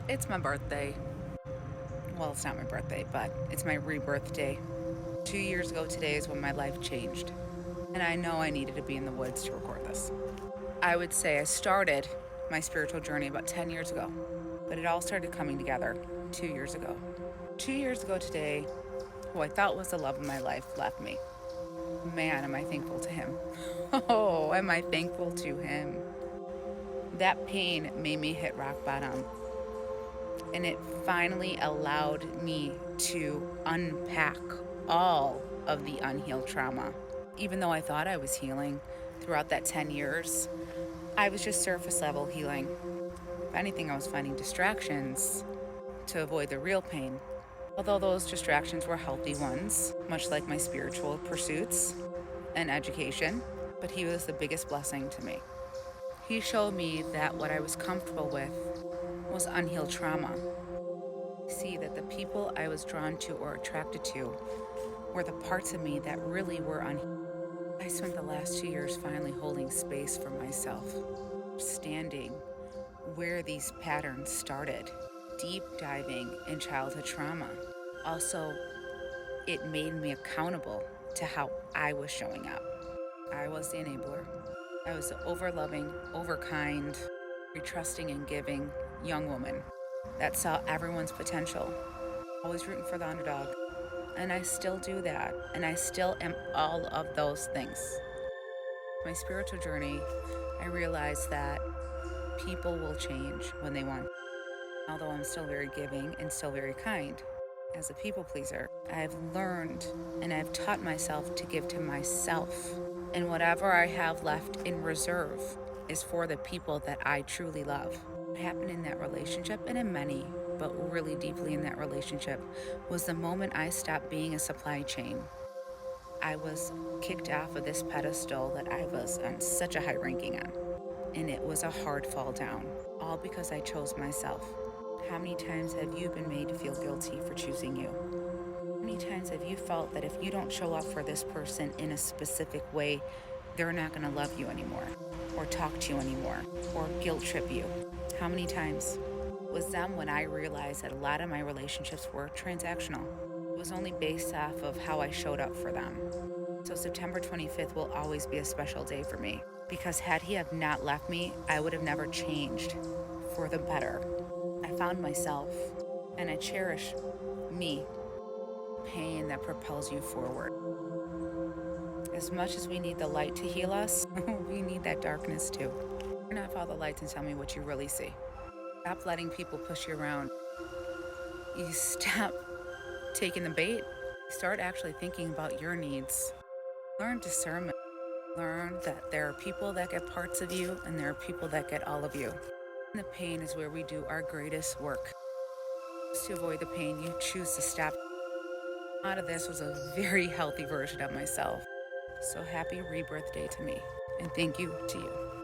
It's my birthday. Well, it's not my birthday, but it's my rebirth day. 2 years ago today is when my life changed. And I know I needed to be in the woods to record this. I would say I started my spiritual journey about 10 years ago, but it all started coming together 2 years ago. 2 years ago today, who I thought was the love of my life left me. Man, am I thankful to him. Oh, am I thankful to him. That pain made me hit rock bottom, and it finally allowed me to unpack all of the unhealed trauma. Even though I thought I was healing throughout that 10 years, I was just surface level healing. If anything, I was finding distractions to avoid the real pain. Although those distractions were healthy ones, much like my spiritual pursuits and education, but he was the biggest blessing to me. He showed me that what I was comfortable with was unhealed trauma. See that the people I was drawn to or attracted to were the parts of me that really were unhealed. I spent the last 2 years finally holding space for myself, standing where these patterns started, deep diving in childhood trauma. Also, it made me accountable to how I was showing up. I was the enabler. I was the over-loving, over-kind, trusting and giving young woman that saw everyone's potential, always rooting for the underdog. And I still do that, and I still am all of those things. My spiritual journey, I realized that people will change when they want. Although I'm still very giving and still very kind, as a people pleaser, I've learned and I've taught myself to give to myself. And whatever I have left in reserve is for the people that I truly love. What happened in that relationship, and in many, but really deeply in that relationship, was the moment I stopped being a supply chain. I was kicked off of this pedestal that I was on such a high ranking on. And it was a hard fall down, all because I chose myself. How many times have you been made to feel guilty for choosing you? How many times have you felt that if you don't show up for this person in a specific way, they're not going to love you anymore, or talk to you anymore, or guilt trip you? How many times? It was then when I realized that a lot of my relationships were transactional. It was only based off of how I showed up for them. So September 25th will always be a special day for me, because had he have not left me, I would have never changed for the better. I found myself, and I cherish me. Pain that propels you forward. As much as we need the light to heal us, we need that darkness too. Turn off all the lights and tell me what you really see. Stop letting people push you around. You stop taking the bait. Start actually thinking about your needs. Learn discernment. Learn that there are people that get parts of you and there are people that get all of you. And the pain is where we do our greatest work. To avoid the pain, you choose to stop. Out of this was a very healthy version of myself. So happy rebirth day to me, and thank you to you.